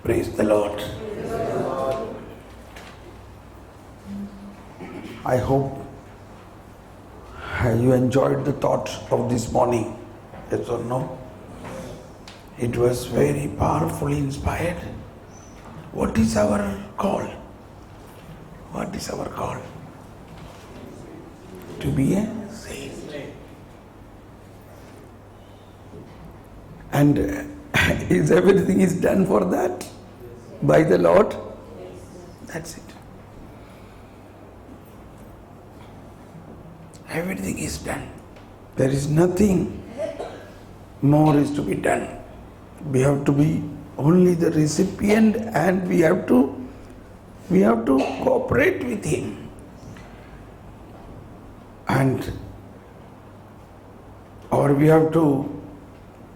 Praise the Lord. I hope you enjoyed the thought of this morning. Yes or no? It was very powerfully inspired. What is our call? What is our call? To be a saint. And is everything is done for that by the Lord? That's it. Everything is done. There is nothing more is to be done. We have to be only the recipient, and we have to cooperate with Him. Or we have to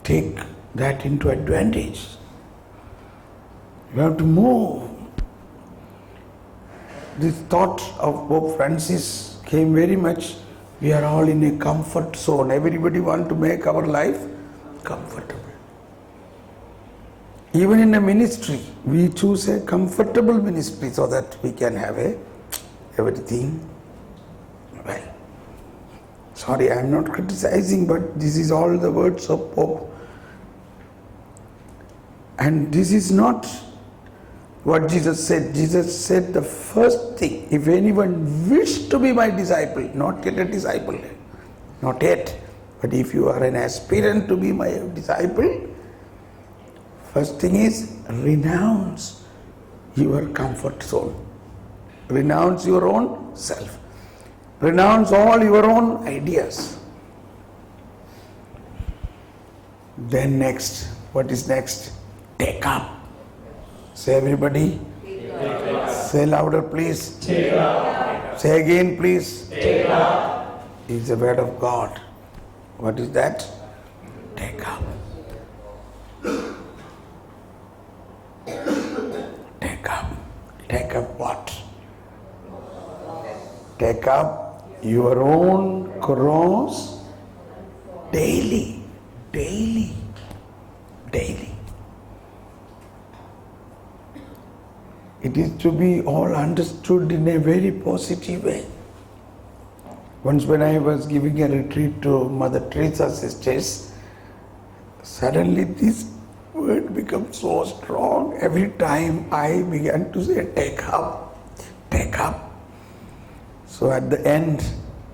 take that into advantage. We have to move. This thought of Pope Francis came very much. We are all in a comfort zone. Everybody wants to make our life comfortable. Even in a ministry, we choose a comfortable ministry so that we can have everything well. Sorry, I am not criticizing, but this is all the words of Pope. And this is not what Jesus said. Jesus said the first thing, if anyone wish to be my disciple, not yet a disciple, not yet, but if you are an aspirant to be my disciple, first thing is renounce your comfort zone. Renounce your own self. Renounce all your own ideas. Then next, what is next? Take up. Say everybody. Say louder please. Take up. Say again please. Take up. It's the word of God. What is that? Take up. Take up. Take up what? Take up your own cross daily. Daily. Daily. It is to be all understood in a very positive way. Once when I was giving a retreat to Mother Teresa sisters, suddenly this word becomes so strong. Every time I began to say, take up, take up. So at the end,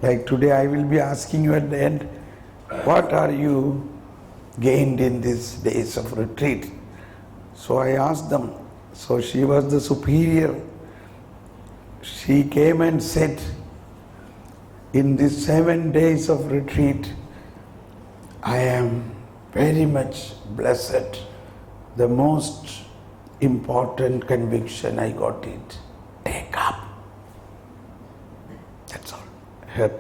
like today I will be asking you at the end, what are you gained in these days of retreat? So I asked them. So she was the superior. She came and said, in these 7 days of retreat, I am very much blessed. The most important conviction I got it, take up. That's all. Her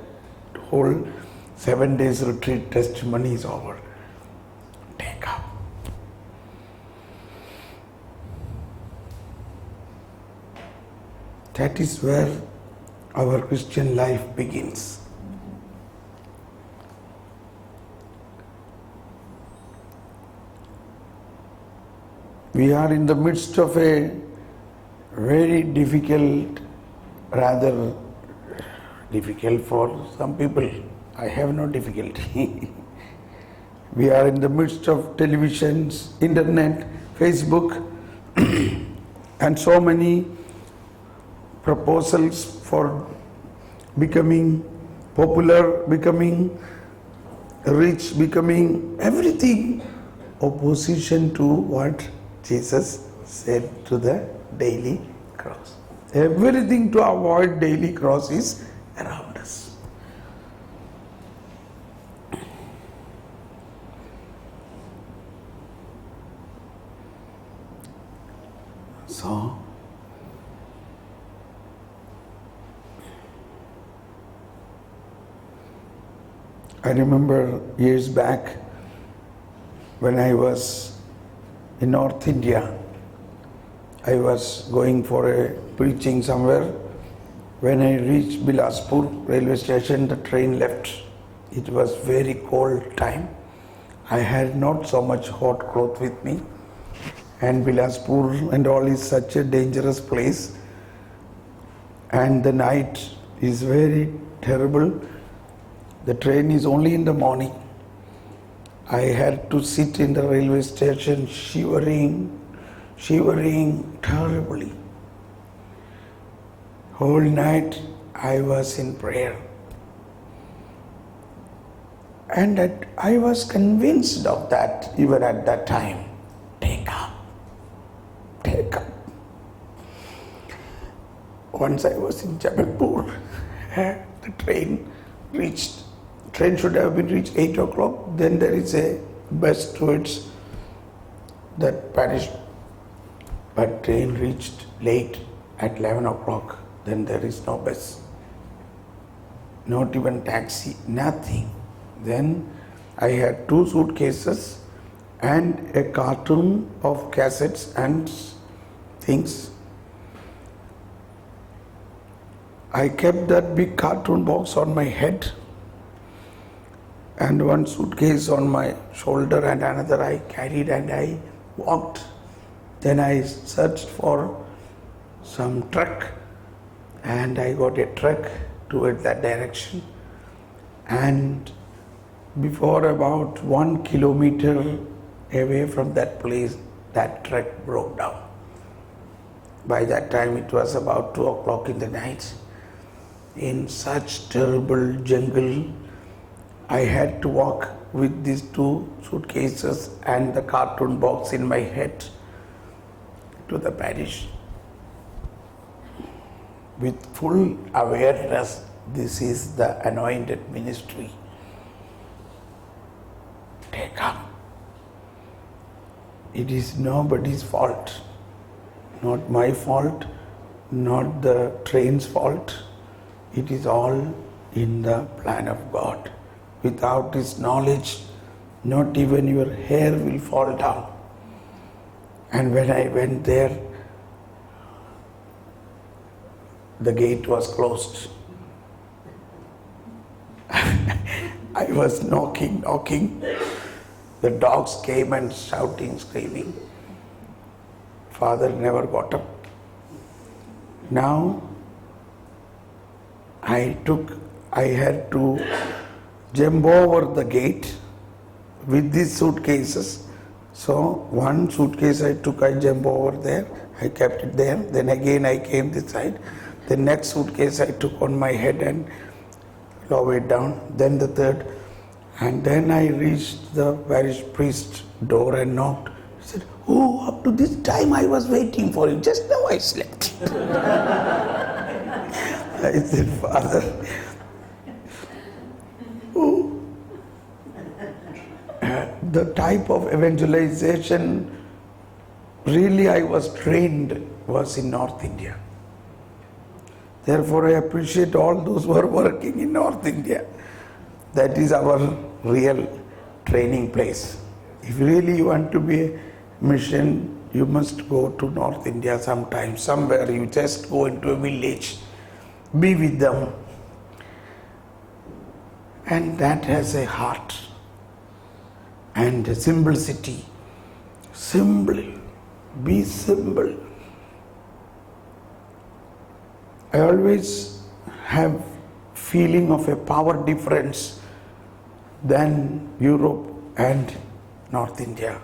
whole 7 days retreat testimony is over. Take up. That is where our Christian life begins. We are in the midst of a very difficult, rather difficult for some people. I have no difficulty. We are in the midst of televisions, internet, Facebook, and so many proposals for becoming popular, becoming rich, becoming everything opposition to what Jesus said to the daily cross. Everything to avoid daily cross is around us. So, I remember years back when I was in North India, I was going for a preaching somewhere. When I reached Bilaspur railway station, the train left. It was very cold time. I had not so much hot cloth with me. and Bilaspur and all is such a dangerous place, and the night is very terrible. The train is only in the morning. I had to sit in the railway station shivering terribly. Whole night I was in prayer. And I was convinced of that even at that time. Take up. Once I was in Jabalpur, the train should have been reached 8 o'clock. Then there is a bus towards that parish. But train reached late at 11 o'clock. Then there is no bus. Not even taxi, nothing. Then I had 2 suitcases and a carton of cassettes and things. I kept that big cartoon box on my head and 1 suitcase on my shoulder and another I carried and I walked. Then I searched for some truck and I got a truck toward that direction, and before about 1 kilometer away from that place, that truck broke down. By that time it was about 2 o'clock in the night. In such terrible jungle, I had to walk with these 2 suitcases and the cartoon box in my head to the parish with full awareness this is the anointed ministry. Take up. It is nobody's fault, not my fault, not the train's fault. It is all in the plan of God. Without His knowledge, not even your hair will fall down. And when I went there, the gate was closed. I was knocking. The dogs came and shouting, screaming. Father never got up. Now, I had to jump over the gate with these suitcases. So 1 suitcase I jumped over there, I kept it there. Then again I came this side. The next suitcase I took on my head and lowered it down. Then the 3rd. And then I reached the parish priest's door and knocked. He said, "Oh, up to this time I was waiting for you. Just now I slept." I said, "Father, the type of evangelization really I was trained was in North India. Therefore, I appreciate all those who are working in North India. That is our real training place. If really you want to be a mission, you must go to North India sometime, somewhere. You just go into a village, be with them. And that has a heart and a simplicity. Simple. Be simple. I always have feeling of a power difference than Europe and North India.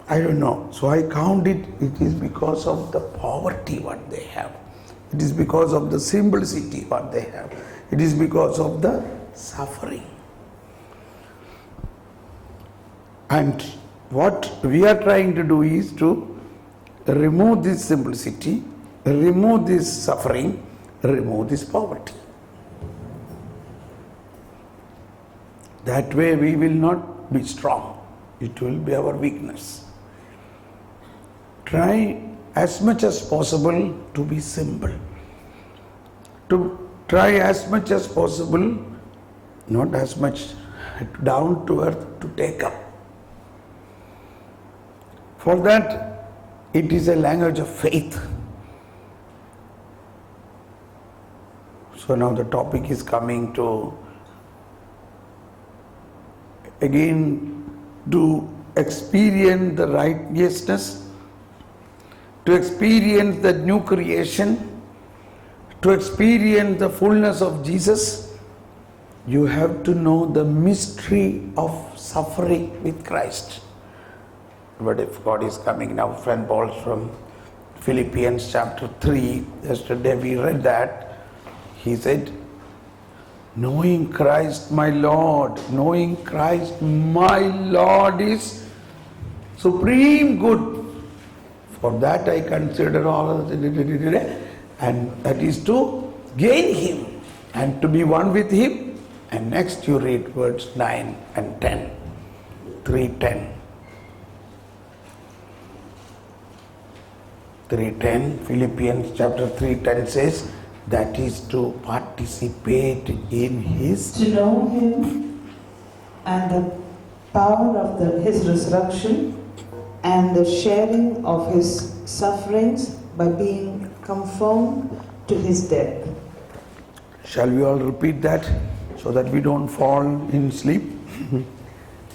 I don't know. So I count it is because of the poverty what they have. It is because of the simplicity what they have. It is because of the suffering. And what we are trying to do is to remove this simplicity, remove this suffering, remove this poverty. That way we will not be strong. It will be our weakness. Try as much as possible to be simple. To try as much as possible, not as much, down to earth to take up. For that, it is a language of faith. So now the topic is coming to again to experience the righteousness, to experience the new creation, to experience the fullness of Jesus, you have to know the mystery of suffering with Christ. But if God is coming now, friend Paul from Philippians chapter 3, yesterday we read that, he said, knowing Christ my Lord is supreme good. For that I consider all of the, and that is to gain Him and to be one with Him. And next you read words 9 and 10, 3:10. 3:10, Philippians chapter 3:10 says, that is to participate in His, to know Him and the power of His resurrection and the sharing of His sufferings by being conformed to His death. Shall we all repeat that so that we don't fall in sleep?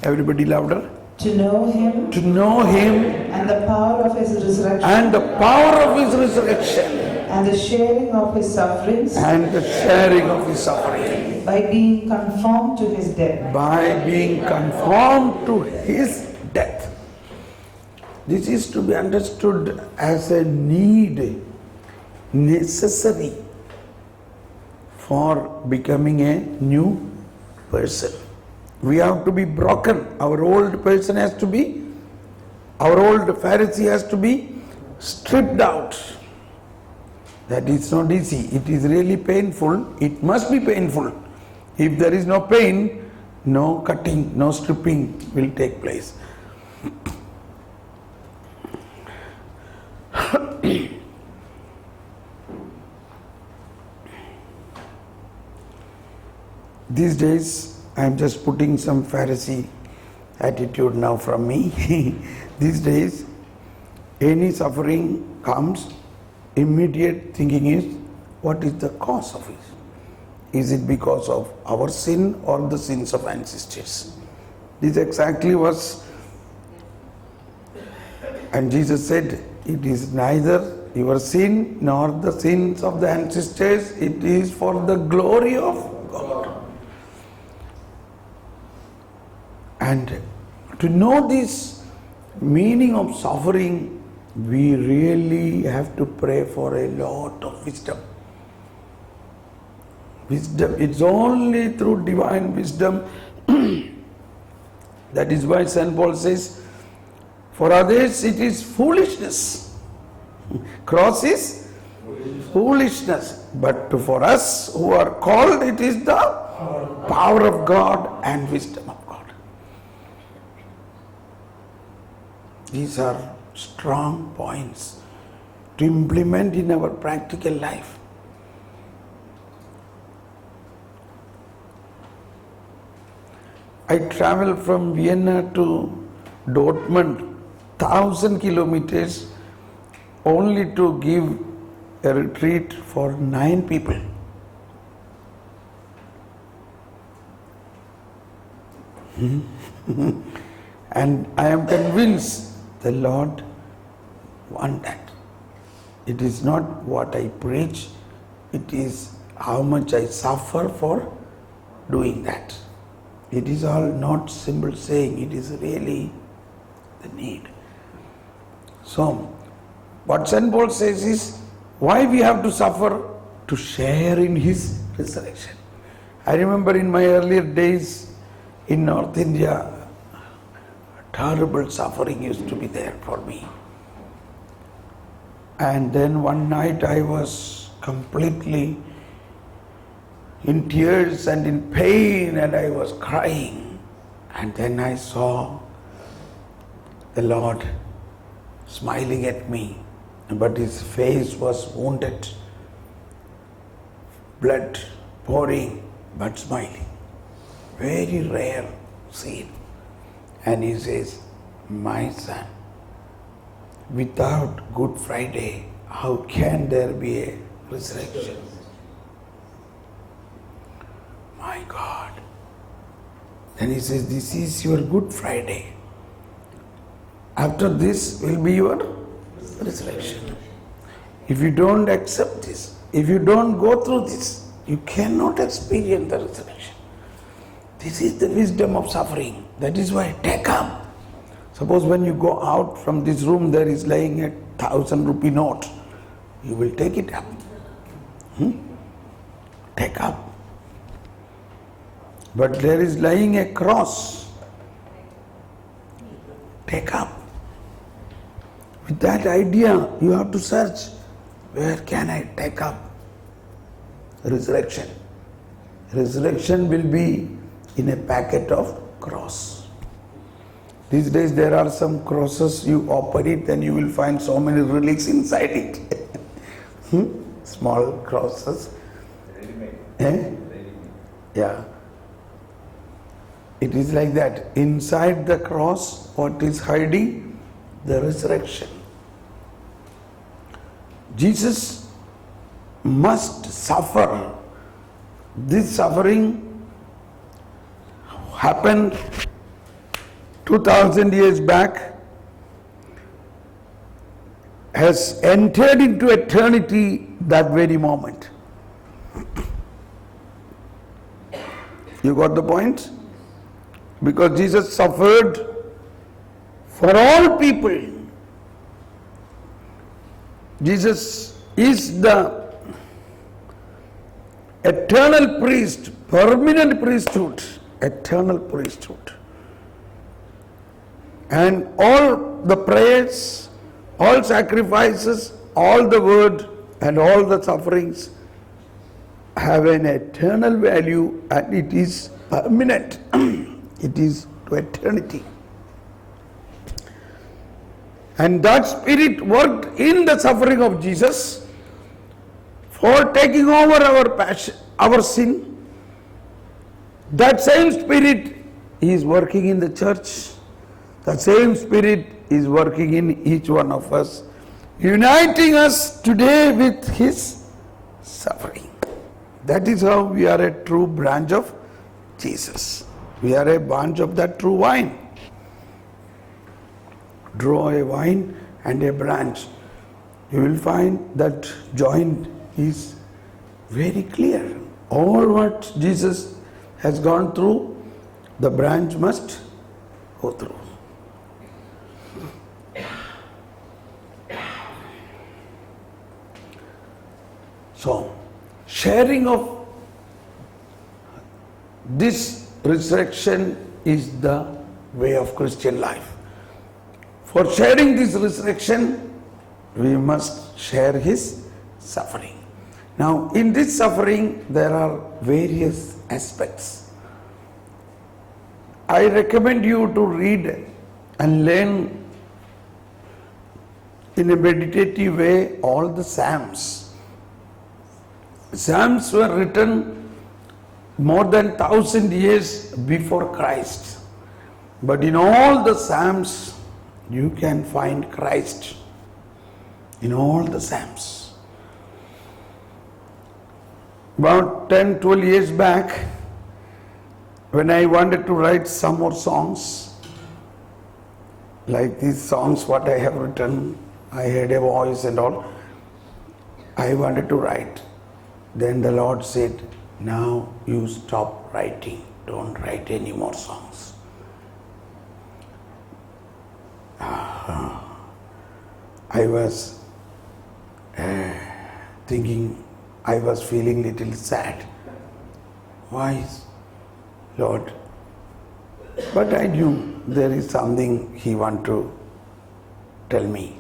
Everybody louder. To know Him To know Him and the power of His resurrection and the power of His resurrection and the sharing of His sufferings and the sharing of His suffering by being conformed to His death. by being conformed to His death. This is to be understood as a need, necessary for becoming a new person. We have to be broken. Our old person has to be, our old Pharisee has to be stripped out. That is not easy. It is really painful. It must be painful. If there is no pain, no cutting, no stripping will take place. These days, I am just putting some Pharisee attitude now from me. These days, any suffering comes, immediate thinking is, what is the cause of it? Is it because of our sin or the sins of ancestors? This exactly was, and Jesus said, it is neither your sin nor the sins of the ancestors, it is for the glory of God. And to know this meaning of suffering, we really have to pray for a lot of wisdom. Wisdom, it's only through divine wisdom. That is why St. Paul says, for others it is foolishness. Cross is foolishness. But for us who are called, it is the power of God and wisdom of God. These are strong points to implement in our practical life. I traveled from Vienna to Dortmund, 1,000 kilometers, only to give a retreat for 9 people. And I am convinced the Lord wants that. It is not what I preach, it is how much I suffer for doing that. It is all not simple saying, it is really the need. So, what St. Paul says is, why we have to suffer? To share in His resurrection. I remember in my earlier days in North India, terrible suffering used to be there for me. And then one night I was completely in tears and in pain, and I was crying. And then I saw the Lord smiling at me, but His face was wounded, blood pouring, but smiling. Very rare scene. And He says, my son, without Good Friday, how can there be a resurrection? My God. Then He says, this is your Good Friday. After this will be your resurrection. If you don't accept this, if you don't go through this, you cannot experience the resurrection. This is the wisdom of suffering. That is why take up. Suppose when you go out from this room, there is lying a 1,000 rupee note. You will take it up. Take up. But there is lying a cross. Take up. With that idea, you have to search, where can I take up resurrection? Resurrection will be in a packet of cross. These days there are some crosses, you open it, then you will find so many relics inside it. Small crosses. Eh? Yeah. It is like that. Inside the cross, what is hiding? The resurrection. Jesus must suffer. This suffering happened 2000 years back, has entered into eternity that very moment. You got the point? Because Jesus suffered for all people. Jesus is the eternal priest, permanent priesthood, eternal priesthood. And all the prayers, all sacrifices, all the word and all the sufferings have an eternal value, and it is permanent. It is to eternity. And that Spirit worked in the suffering of Jesus for taking over our passion, our sin. That same Spirit is working in the church. The same Spirit is working in each one of us, uniting us today with His suffering. That is how we are a true branch of Jesus. We are a branch of that true vine. Draw a vine and a branch. You will find that joint is very clear. All what Jesus has gone through, the branch must go through. So, sharing of this resurrection is the way of Christian life. For sharing this resurrection, we must share His suffering. Now, in this suffering, there are various aspects. I recommend you to read and learn in a meditative way all the Psalms. Psalms were written more than 1,000 years before Christ. But in all the Psalms, you can find Christ. In all the Psalms. About 10, 12 years back, when I wanted to write some more songs, like these songs what I have written, I had a voice and all, I wanted to write. Then the Lord said, now you stop writing, don't write any more songs. I was thinking, I was feeling little sad. Why, Lord? But I knew there is something He want to tell me.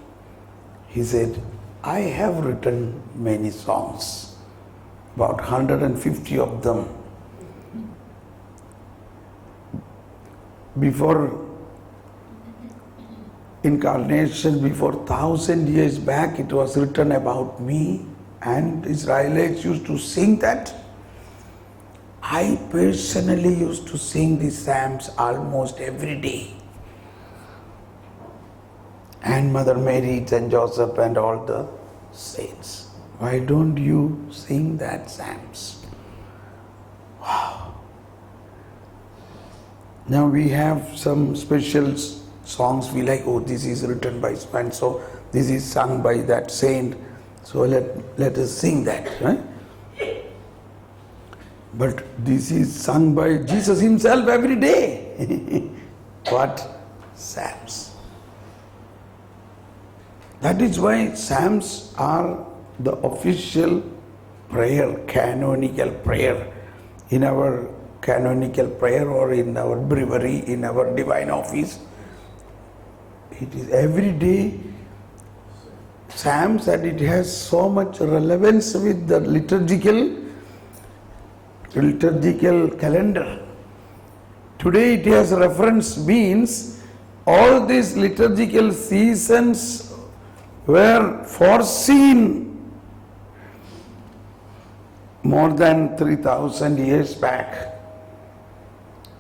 He said, I have written many songs, about 150 of them. Before incarnation, before 1,000 years back, it was written about me, and Israelites used to sing that. I personally used to sing the Psalms almost every day. And Mother Mary, Saint Joseph and all the saints. Why don't you sing that Psalms? Wow. Now we have some special songs we like, oh, this is written by so and so, this is sung by that saint, so let us sing that. Right? But this is sung by Jesus himself every day. What? Psalms. That is why Psalms are the official prayer, canonical prayer. In our canonical prayer or in our breviary, in our divine office, it is every day Psalms, and it has so much relevance with the liturgical calendar. Today it has reference, means all these liturgical seasons were foreseen more than 3,000 years back,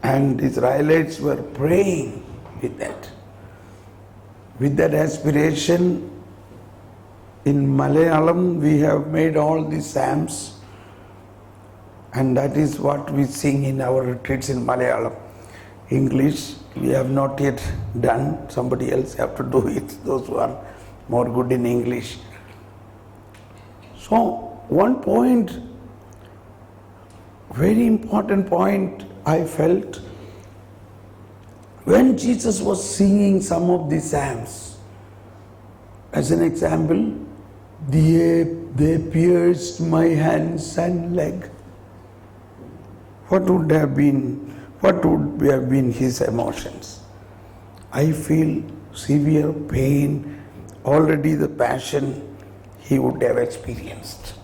and Israelites were praying with that aspiration. In Malayalam we have made all these psalms, and that is what we sing in our retreats in Malayalam. English we have not yet done, somebody else have to do it, those who are more good in English. So one point, very important point I felt, when Jesus was singing some of the psalms, as an example, they pierced my hands and leg. What would have been his emotions? I feel severe pain, already the passion he would have experienced.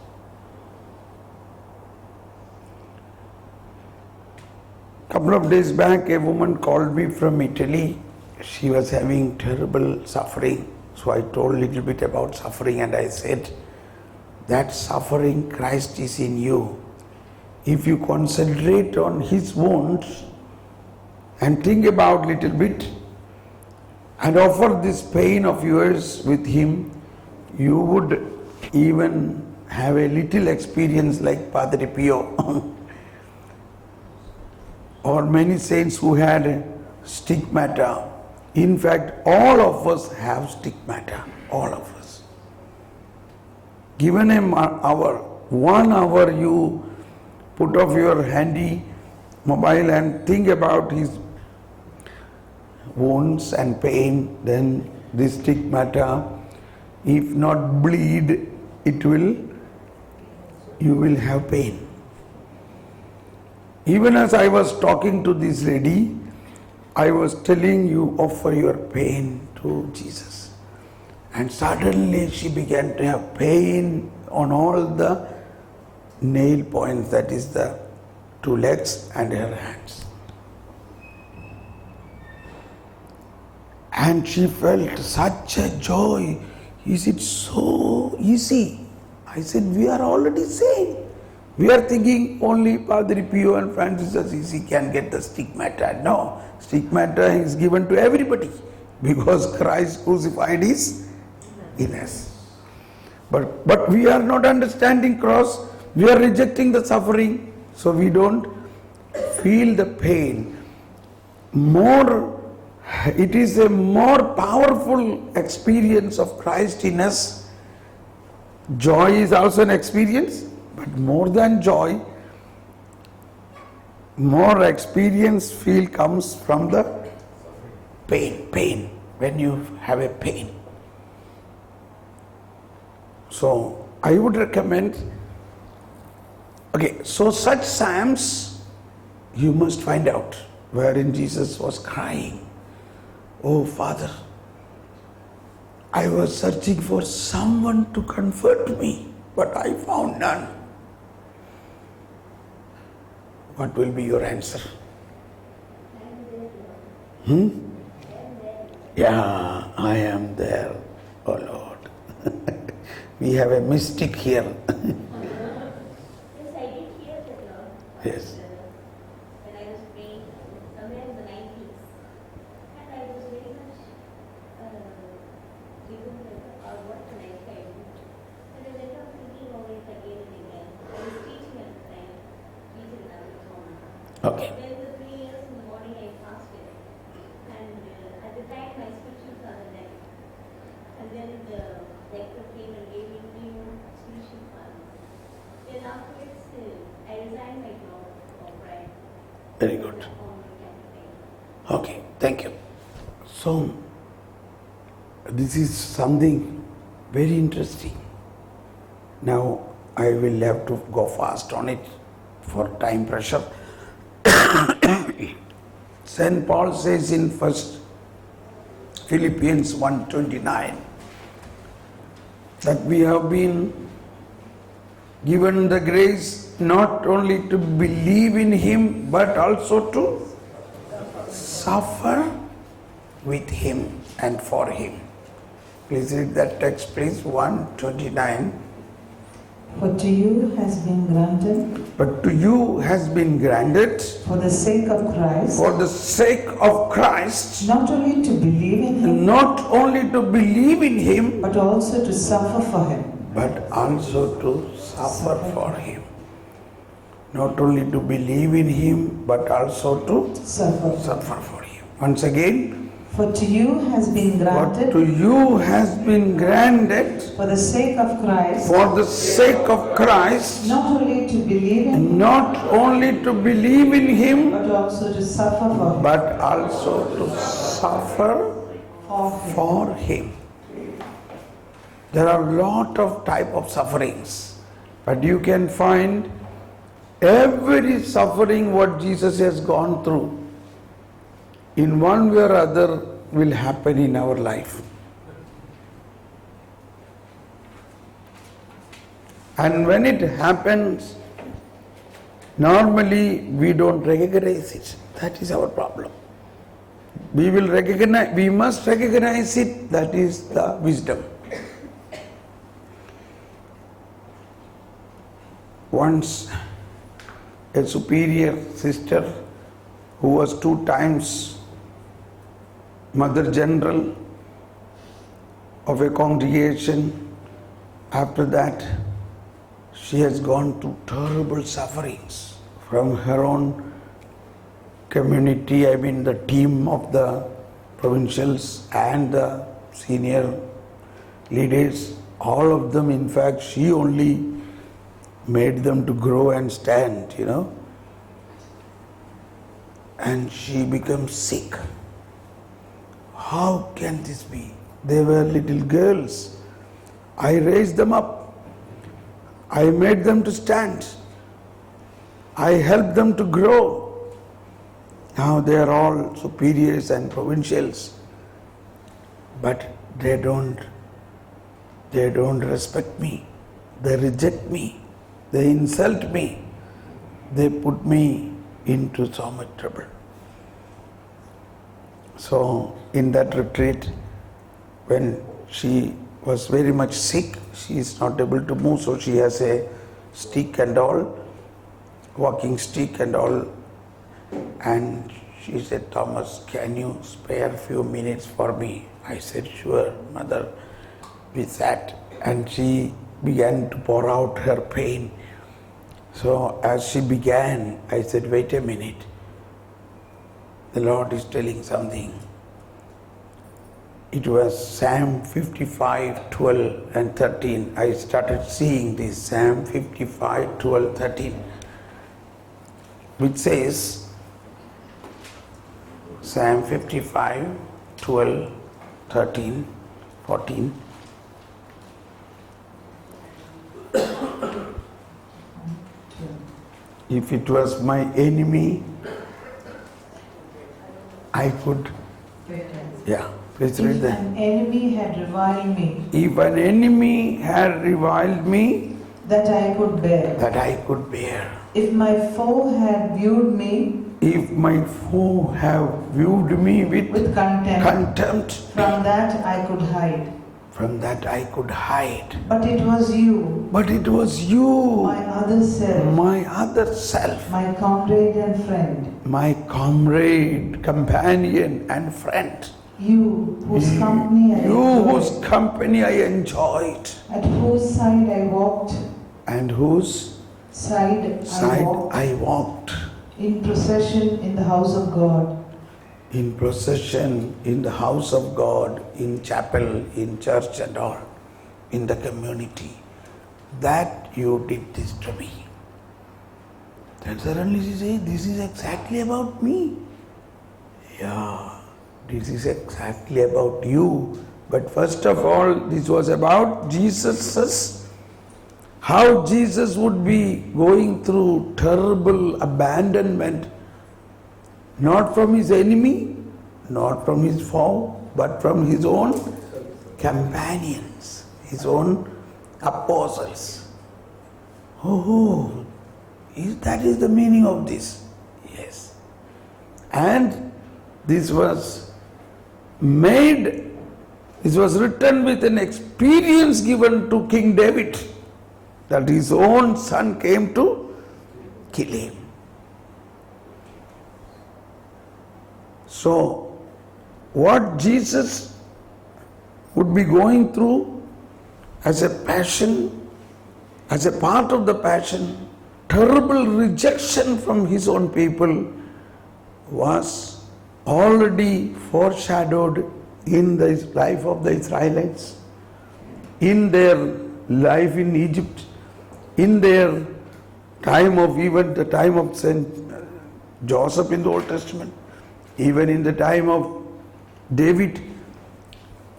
Couple of days back, a woman called me from Italy. She was having terrible suffering. So I told a little bit about suffering, and I said, that suffering, Christ is in you. If you concentrate on his wounds and think about little bit and offer this pain of yours with him, you would even have a little experience like Padre Pio or many saints who had stigmata. In fact, all of us have stigmata, all of us. Given him an hour, 1 hour you put off your handy mobile and think about his wounds and pain, then this stigmata, if not bleed, you will have pain. Even as I was talking to this lady, I was telling you, offer your pain to Jesus. And suddenly she began to have pain on all the nail points, that is the 2 legs and her hands. And she felt such a joy. Is it so easy? I said, we are already saying. We are thinking only Padre Pio and Francis Assisi can get the stigmata. No, stigmata is given to everybody because Christ crucified is in us. But we are not understanding cross. We are rejecting the suffering, so we don't feel the pain. It is a more powerful experience of Christ in us. Joy is also an experience, but more than joy, more experience comes from the pain, when you have a pain. So I would recommend, so such psalms you must find out, wherein Jesus was crying, oh Father, I was searching for someone to comfort me, but I found none. What will be your answer? Yeah, I am there, oh Lord. We have a mystic here. Yes, I did hear that, Lord. Yes. When I was praying somewhere in the 90s, and I was very much given what can I say? And I went on thinking over it again and again. I was teaching at the time, teaching in Arizona. Okay. Then the 3 years in the morning I fasted, and at the time Very good. Okay, thank you. So, this is something very interesting. Now, I will have to go fast on it for time pressure. St. Paul says in 1 Philippians 1:29 that we have been given the grace not only to believe in Him but also to suffer with Him and for Him. Please read that text, please. 1:29. For to you has been granted, But to you has been granted, for the sake of Christ, for the sake of Christ, not only to believe in Him, not only to believe in Him, but also to suffer for Him. but also to suffer for Him. Not only to believe in Him, but also to suffer for Him. Once again, For to you has been what granted, to you has been granted for the sake of Christ, for the sake of Christ, not only to believe in Him, not only to believe in Him, but also to suffer for Him. but also to suffer for Him. There are a lot of type of sufferings, but you can find every suffering what Jesus has gone through in one way or other will happen in our life. And when it happens, normally we don't recognize it. That is our problem. We must recognize it. That is the wisdom. Once a superior sister who was 2 times Mother General of a congregation, after that she has gone through terrible sufferings from her own community, I mean the team of the provincials and the senior leaders, all of them, in fact, she only made them to grow and stand, and she becomes sick. How can this be? They were little girls. I raised them up. I made them to stand. I helped them to grow. Now they are all superiors and provincials. But they don't respect me. They reject me. They insult me. They put me into so much trouble. So in that retreat, when she was very much sick, she is not able to move, so she has a stick and all, walking stick and all. And she said, Thomas, can you spare a few minutes for me? I said, sure, Mother. We sat and she began to pour out her pain. So as she began, I said, wait a minute. The Lord is telling something. It was Psalm 55, 12 and 13. I started seeing this, Psalm 55, 12, 13, which says, Psalm 55, 12, 13, 14. If it was my enemy, I could, please read if that. an enemy had reviled me, If an enemy had reviled me, that I could bear. that I could bear. If my foe had viewed me If my foe have viewed me with with contempt, from that I could hide. that I could hide. But it was you, But it was you, my other self, my other self, my comrade and friend, my comrade, companion and friend. you whose company I You enjoyed, whose company I enjoyed at whose side I walked, and whose side I walked. In procession in the house of God. In procession, in the house of God, in chapel, in church and all, in the community. That you did this to me. Then suddenly she said, this is exactly about me. Yeah, this is exactly about you. But first of all, this was about Jesus's, how Jesus would be going through terrible abandonment, not from his enemy, not from his foe, but from his own companions, his own apostles. Oh, that is the meaning of this. Yes. And this was written with an experience given to King David, that his own son came to kill him. So, what Jesus would be going through as a passion, as a part of the passion, terrible rejection from his own people, was already foreshadowed in the life of the Israelites, in their life in Egypt, in their time of, even the time of Saint Joseph in the Old Testament, even in the time of David.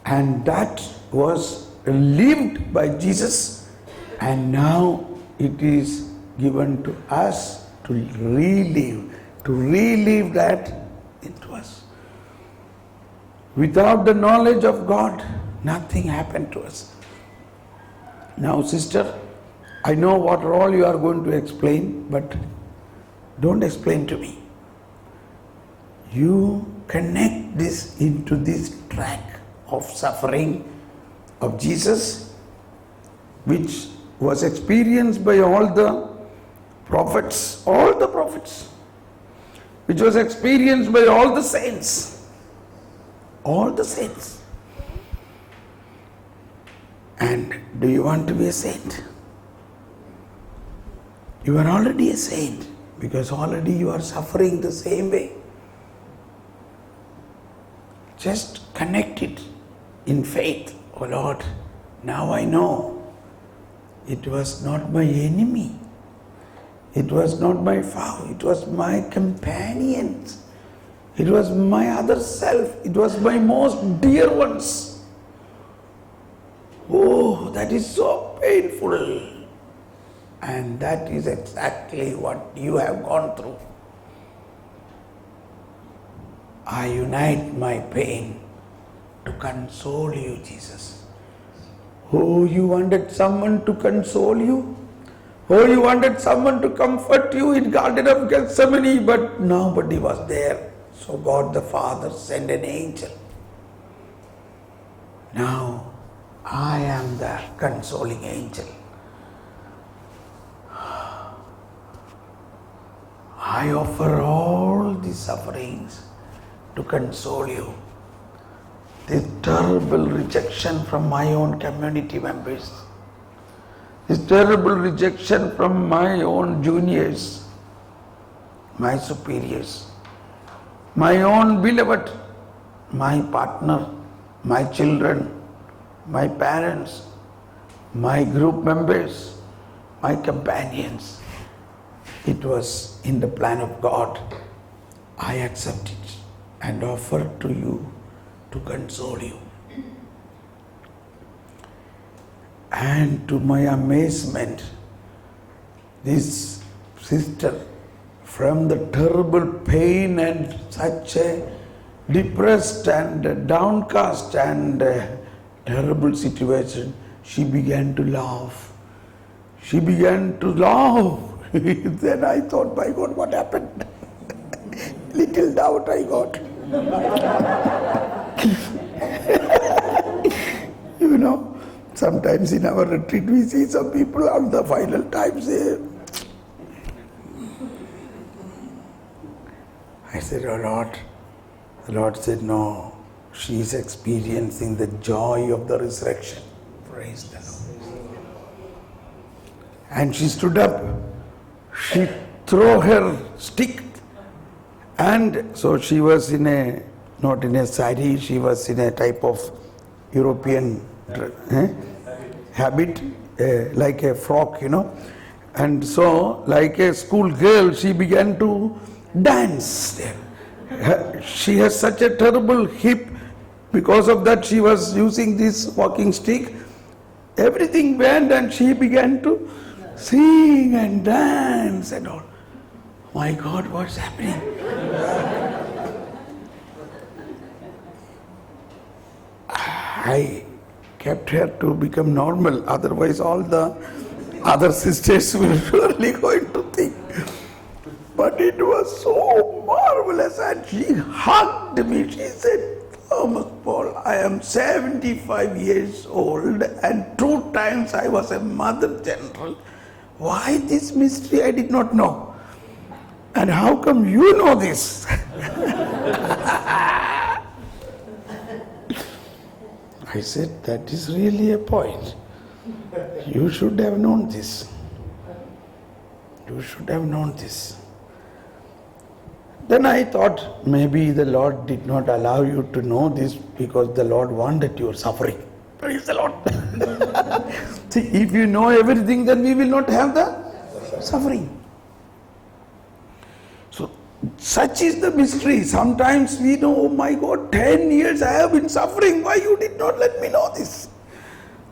And that was lived by Jesus, and now it is given to us to relive that into us. Without the knowledge of God, nothing happened to us. Now, sister, I know what all you are going to explain, but don't explain to me. You connect this into this track of suffering of Jesus, which was experienced by all the prophets, which was experienced by all the saints. And do you want to be a saint? You are already a saint, because already you are suffering the same way. Just connect it in faith. Oh Lord, now I know it was not my enemy. It was not my foe. It was my companions. It was my other self. It was my most dear ones. Oh, that is so painful. And that is exactly what you have gone through. I unite my pain to console you, Jesus. Oh, you wanted someone to console you? Oh, you wanted someone to comfort you in Garden of Gethsemane, but nobody was there. So God the Father sent an angel. Now, I am the consoling angel. I offer all these sufferings to console you. This terrible rejection from my own community members, this terrible rejection from my own juniors, my superiors, my own beloved, my partner, my children, my parents, my group members, my companions. It was in the plan of God. I accept it and offer to you to console you. And to my amazement, this sister, from the terrible pain and such a depressed and downcast and terrible situation, she began to laugh. She began to laugh. Then I thought, my God, what happened? Little doubt I got. You know, sometimes in our retreat we see some people on the final time say, I said, oh Lord. The Lord said, no, she is experiencing the joy of the resurrection. Praise the Lord. And she stood up. She threw her stick. And so she was not in a sari, she was in a type of European habit, like a frock, And so, like a school girl, she began to dance there. She has such a terrible hip. Because of that, she was using this walking stick. Everything went and she began to sing and dance and all. My God, what's happening? I kept her to become normal, otherwise all the other sisters will surely going to think. But it was so marvelous, and she hugged me. She said, Thomas Paul, I am 75 years old and 2 times I was a mother general. Why this mystery I did not know? And how come you know this? I said, that is really a point. You should have known this. You should have known this. Then I thought maybe the Lord did not allow you to know this because the Lord wanted your suffering. Praise the Lord. See, if you know everything, then we will not have the suffering. So, such is the mystery. Sometimes we know, oh my God, 10 years I have been suffering. Why you did not let me know this?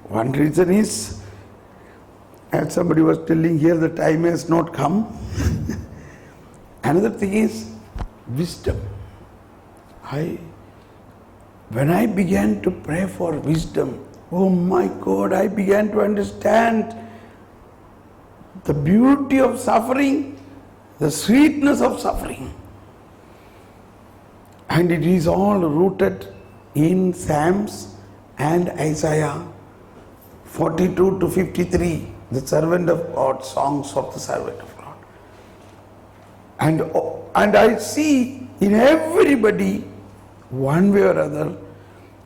One reason is, as somebody was telling here, the time has not come. Another thing is wisdom. When I began to pray for wisdom, oh my God, I began to understand the beauty of suffering, the sweetness of suffering. And it is all rooted in Psalms and Isaiah 42 to 53, the servant of God, songs of the servant of God. And I see in everybody, one way or other,